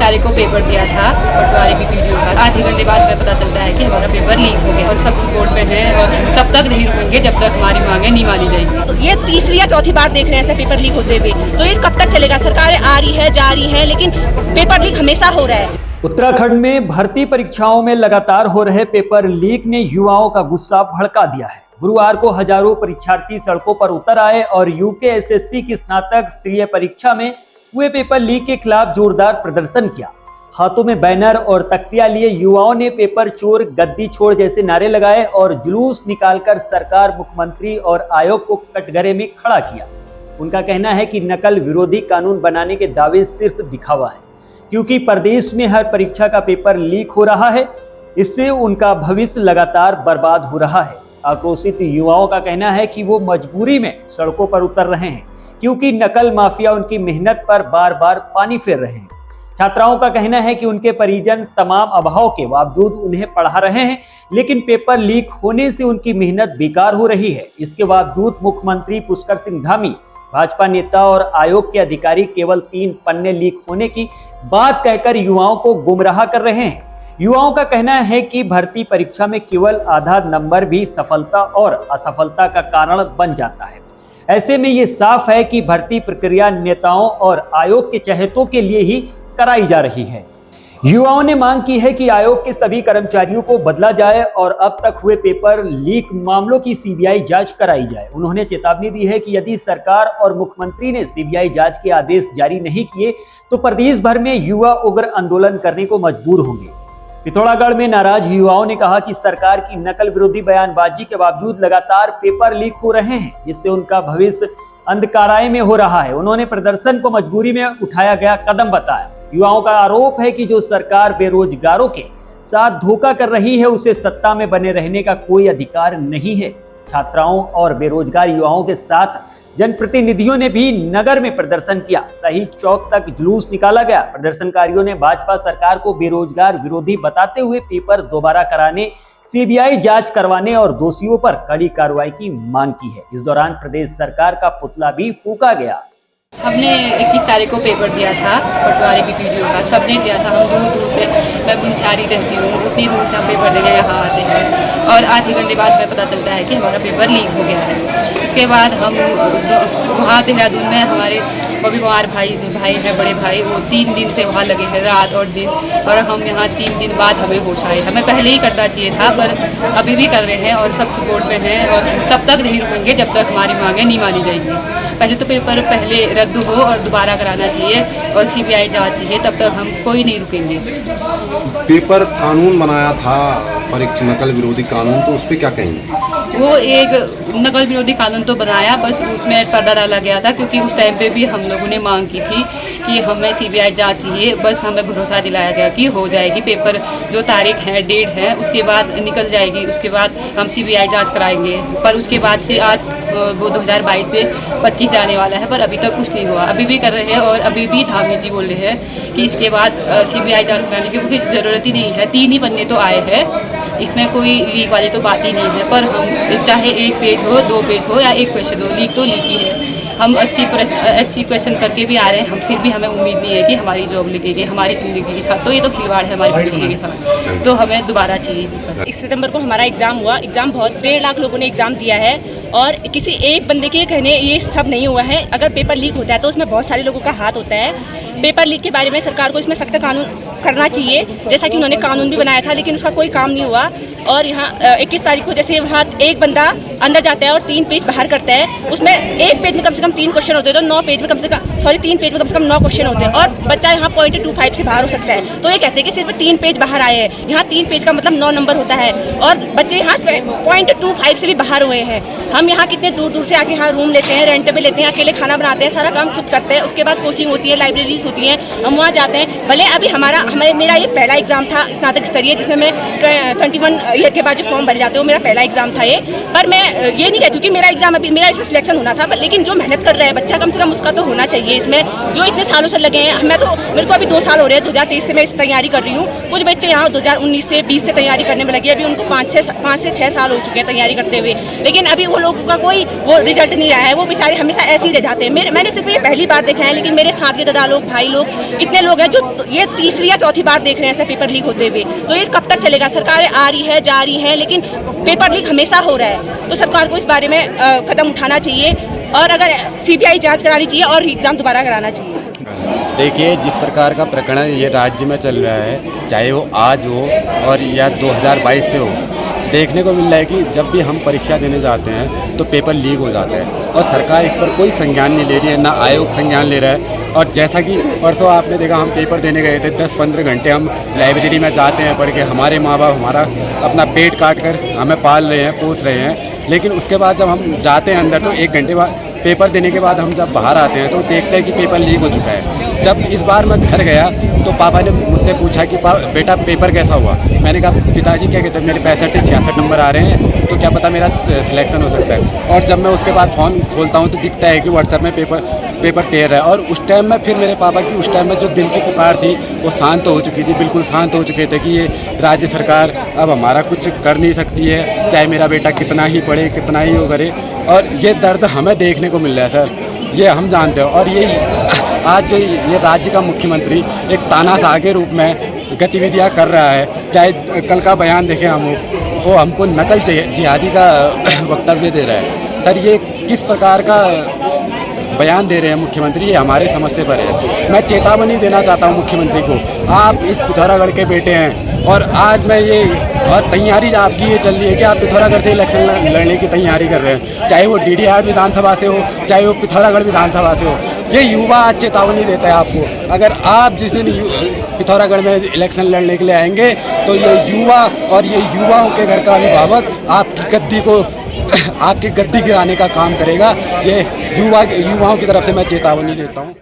तारीख को पेपर दिया था पटवारी की वीडियो का। आधे घंटे बाद में पता चलता है कि हमारा पेपर लीक हो गया और सब सपोर्ट पे हैं और तब तक नहीं रुकेंगे जब तक हमारी मांगे नहीं मानी जाएंगी। तो ये तीसरी या चौथी बार देख रहे हैं ऐसे पेपर लीक होते हुए, तो ये कब तक चलेगा? सरकारें आ रही है जा रही है, लेकिन पेपर लीक हमेशा हो रहा है। उत्तराखंड में भर्ती परीक्षाओं में लगातार हो रहे पेपर लीक ने युवाओं का गुस्सा भड़का दिया है। गुरुवार को हजारों परीक्षार्थी सड़कों पर उतर आए और यूकेएसएससी की स्नातक स्तरीय परीक्षा में हुए पेपर लीक के खिलाफ जोरदार प्रदर्शन किया। हाथों में बैनर और तख्तियां लिए युवाओं ने पेपर चोर गद्दी छोड़ जैसे नारे लगाए और जुलूस निकालकर सरकार, मुख्यमंत्री और आयोग को कटघरे में खड़ा किया। उनका कहना है कि नकल विरोधी कानून बनाने के दावे सिर्फ दिखावा है, क्योंकि प्रदेश में हर परीक्षा का पेपर लीक हो रहा है। इससे उनका भविष्य लगातार बर्बाद हो रहा है। आक्रोशित युवाओं का कहना है कि वो मजबूरी में सड़कों पर उतर रहे हैं, क्योंकि नकल माफिया उनकी मेहनत पर बार बार पानी फेर रहे हैं। छात्राओं का कहना है कि उनके परिजन तमाम अभाव के बावजूद उन्हें पढ़ा रहे हैं, लेकिन पेपर लीक होने से उनकी मेहनत बेकार हो रही है। इसके बावजूद मुख्यमंत्री पुष्कर सिंह धामी, भाजपा नेता और आयोग के अधिकारी केवल 3 पन्ने लीक होने की बात कहकर युवाओं को गुमराह कर रहे हैं। युवाओं का कहना है कि भर्ती परीक्षा में केवल आधा नंबर भी सफलता और असफलता का कारण बन जाता है। ऐसे में ये साफ है कि भर्ती प्रक्रिया नेताओं और आयोग के चहेतों के लिए ही कराई जा रही है। युवाओं ने मांग की है कि आयोग के सभी कर्मचारियों को बदला जाए और अब तक हुए पेपर लीक मामलों की सीबीआई जांच कराई जाए। उन्होंने चेतावनी दी है कि यदि सरकार और मुख्यमंत्री ने सीबीआई जांच के आदेश जारी नहीं किए तो प्रदेश भर में युवा उग्र आंदोलन करने को मजबूर होंगे। पिथौरागढ़ में नाराज युवाओं ने कहा कि सरकार की नकल विरोधी बयानबाजी के बावजूद लगातार पेपर लीक हो रहे हैं, जिससे उनका भविष्य अंधकाराय में हो रहा है। उन्होंने प्रदर्शन को मजबूरी में उठाया गया कदम बताया। युवाओं का आरोप है कि जो सरकार बेरोजगारों के साथ धोखा कर रही है, उसे सत्ता में बने रहने का कोई अधिकार नहीं है। छात्राओं और बेरोजगार युवाओं के साथ जनप्रतिनिधियों ने भी नगर में प्रदर्शन किया। शहीद चौक तक जुलूस निकाला गया। प्रदर्शनकारियों ने भाजपा सरकार को बेरोजगार विरोधी बताते हुए पेपर दोबारा कराने, सीबीआई जांच करवाने और दोषियों पर कड़ी कार्रवाई की मांग की है। इस दौरान प्रदेश सरकार का पुतला भी फूंका गया। हमने 21 तारीख को पेपर दिया था पटवारी की वीडियो का, सबने दिया था। हम दूर दूर से, मैं गुंजारी रहती हूँ, उतनी दूर से हम पेपर देने यहाँ आते हैं और आधे घंटे बाद में पता चलता है कि हमारा पेपर लीक हो गया है। उसके बाद हम वहाँ देहरादून में हमारे बबी कुमार भाई हैं, बड़े भाई, वो 3 दिन से वहाँ लगे हैं, रात और दिन, और हम यहाँ 3 दिन बाद हमें होश आए। हमें पहले ही करना चाहिए था, पर अभी भी कर रहे हैं और सब सपोर्ट पे हैं और तब तक नहीं रुकेंगे जब तक हमारी मांगे नहीं मानी जाएंगी। पहले तो पेपर पहले रद्द हो और दोबारा कराना चाहिए और सीबीआई जांच चाहिए, तब तक हम कोई नहीं रुकेंगे। पेपर कानून बनाया था परीक्षा नकल विरोधी कानून, तो उस पर क्या कहेंगे? वो एक नकल विरोधी कानून तो बनाया, बस उसमें पर्दा डाला गया था, क्योंकि उस टाइम पे भी हम लोगों ने मांग की थी कि हमें सीबीआई जांच चाहिए। बस हमें भरोसा दिलाया गया कि हो जाएगी, पेपर जो तारीख है, डेट है, उसके बाद निकल जाएगी, उसके बाद हम सीबीआई जांच कराएंगे। पर उसके बाद से आज वो 2022 से 25 जाने वाला है, पर अभी तक कुछ नहीं हुआ। अभी भी कर रहे हैं और अभी भी धामी जी बोल रहे हैं कि इसके बाद सीबीआई जांच कराने की कोई ज़रूरत ही नहीं है। 3 ही पन्ने तो आए हैं, इसमें कोई लीक वाली तो बात ही नहीं है। पर हम चाहे 1 पेज हो, 2 पेज हो या 1 क्वेश्चन हो, लीक तो लीक ही है। हम 80 क्वेश्चन करके भी आ रहे हैं, हम फिर भी हमें उम्मीद नहीं है कि हमारी जॉब लगेगी, हमारी ज़िंदगी के साथ। तो ये तो खिलवाड़ है हमारी भविष्य के साथ, तो हमें दोबारा चाहिए। 1 सितंबर को हमारा एग्ज़ाम हुआ। एग्ज़ाम बहुत 1.5 लाख लोगों ने एग्ज़ाम दिया है और किसी एक बंदे के कहने ये सब नहीं हुआ है। अगर पेपर लीक होता है तो उसमें बहुत सारे लोगों का हाथ होता है। पेपर लीक के बारे में सरकार को इसमें सख्त कानून करना चाहिए, जैसा कि उन्होंने कानून भी बनाया था, लेकिन उसका कोई काम नहीं हुआ। और यहाँ 21 तारीख को जैसे वहाँ एक बंदा अंदर जाता है और 3 पेज बाहर करता है, उसमें 1 पेज में कम से कम 3 क्वेश्चन होते हैं, तो 9 पेज में कम से कम 3 पेज में कम से कम 9 क्वेश्चन होते हैं और बच्चा यहाँ 0.25 से बाहर हो सकता है। तो ये कहते हैं कि सिर्फ 3 पेज बाहर आए हैं, यहाँ 3 पेज का मतलब 9 नंबर होता है और बच्चे यहाँ 0.25 से भी बाहर हुए हैं। हम यहाँ कितने दूर दूर से आके यहाँ रूम लेते हैं, रेंट पे लेते हैं, अकेले खाना बनाते हैं, सारा काम खुद करते हैं। उसके बाद कोचिंग होती है, लाइब्रेरीज होती हैं, हम वहाँ जाते हैं। भले अभी मेरा ये पहला एग्जाम था स्नातक स्तरीय, जिसमें मैं 21 ईयर के बाद जो फॉर्म भरे जाते हो, मेरा पहला एग्जाम था ये। पर मैं ये नहीं कहती कि मेरा एग्जाम अभी मेरा इसमें सिलेक्शन होना था, लेकिन जो मेहनत कर रहा है बच्चा, कम से कम उसका तो होना चाहिए इसमें, जो इतने सालों से लगे हैं। मेरे को अभी 2 साल हो रहे हैं, 2023 से मैं इस तैयारी कर रही हूँ। कुछ बच्चे यहाँ 2019 से 20 से तैयारी करने में लगे, अभी उनको 5 से 6 साल हो चुके हैं तैयारी करते हुए, लेकिन अभी वो लोगों का कोई रिजल्ट नहीं रहा है। वो बेचारे हमेशा ऐसे ही रह जाते हैं। मैंने सिर्फ ये पहली बार देखा है, लेकिन मेरे साथ के दादा लोग, भाई भाई लोग इतने लोग हैं जो ये तीसरी या चौथी बार देख रहे हैं ऐसे पेपर लीक होते हुए। तो ये कब तक चलेगा? सरकारें आ रही है जा रही हैं, लेकिन पेपर लीक हमेशा हो रहा है। तो सरकार को इस बारे में कदम उठाना चाहिए और अगर CBI जांच करानी चाहिए और एग्ज़ाम दोबारा कराना चाहिए। देखिए, जिस प्रकार का प्रकरण ये राज्य में चल रहा है, चाहे वो आज हो और या 2022 से हो, देखने को मिल रहा है कि जब भी हम परीक्षा देने जाते हैं तो पेपर लीक हो जाता है और सरकार इस पर कोई संज्ञान नहीं ले रही है, ना आयोग संज्ञान ले रहा है। और जैसा कि परसों आपने देखा, हम पेपर देने गए थे, 10-15 घंटे हम लाइब्रेरी में जाते हैं पढ़ के, हमारे माँ बाप हमारा अपना पेट काट कर हमें पाल रहे हैं, पोस रहे हैं, लेकिन उसके बाद जब हम जाते हैं अंदर तो 1 घंटे बाद पेपर देने के बाद हम जब बाहर आते हैं तो देखते हैं कि पेपर लीक हो चुका है। जब इस बार मैं घर गया तो पापा ने मुझसे पूछा कि बेटा पेपर कैसा हुआ? मैंने कहा पिताजी क्या कहते हैं, मेरे 65 से 66 नंबर आ रहे हैं, तो क्या पता मेरा सिलेक्शन हो सकता है। और जब मैं उसके बाद फ़ोन खोलता हूँ तो दिखता है कि व्हाट्सएप में पेपर तैयार है। और उस टाइम में फिर मेरे पापा की उस टाइम में जो दिल की पुकार थी वो शांत हो चुकी थी, बिल्कुल शांत हो चुके थे कि ये राज्य सरकार अब हमारा कुछ कर नहीं सकती है, चाहे मेरा बेटा कितना ही पढ़े, कितना ही वो करे। और ये दर्द हमें देखने को मिल रहा है सर, ये हम जानते हो। और ये आज जो ये राज्य का मुख्यमंत्री एक तानाशाह के रूप में गतिविधियां कर रहा है, चाहे कल का बयान देखें हम, वो हमको नकल जिहादी का वक्तव्य दे रहा है। सर ये किस प्रकार का बयान दे रहे हैं मुख्यमंत्री, ये हमारे समझ से परे है। मैं चेतावनी देना चाहता हूँ मुख्यमंत्री को, आप इस पिथौरागढ़ के बेटे हैं और आज मैं ये और तैयारी आपकी ये चल रही है कि आप पिथौरागढ़ से इलेक्शन लड़ने की तैयारी कर रहे हैं, चाहे वो DDR विधानसभा से हो, चाहे वो पिथौरागढ़ विधानसभा से हो। ये युवा आज चेतावनी देता है आपको, अगर आप जिस दिन पिथौरागढ़ में इलेक्शन लड़ने के लिए आएंगे तो ये युवा और ये युवाओं के घर का अभिभावक आपकी गद्दी गिराने का काम करेगा। ये युवाओं की तरफ से मैं चेतावनी देता हूँ।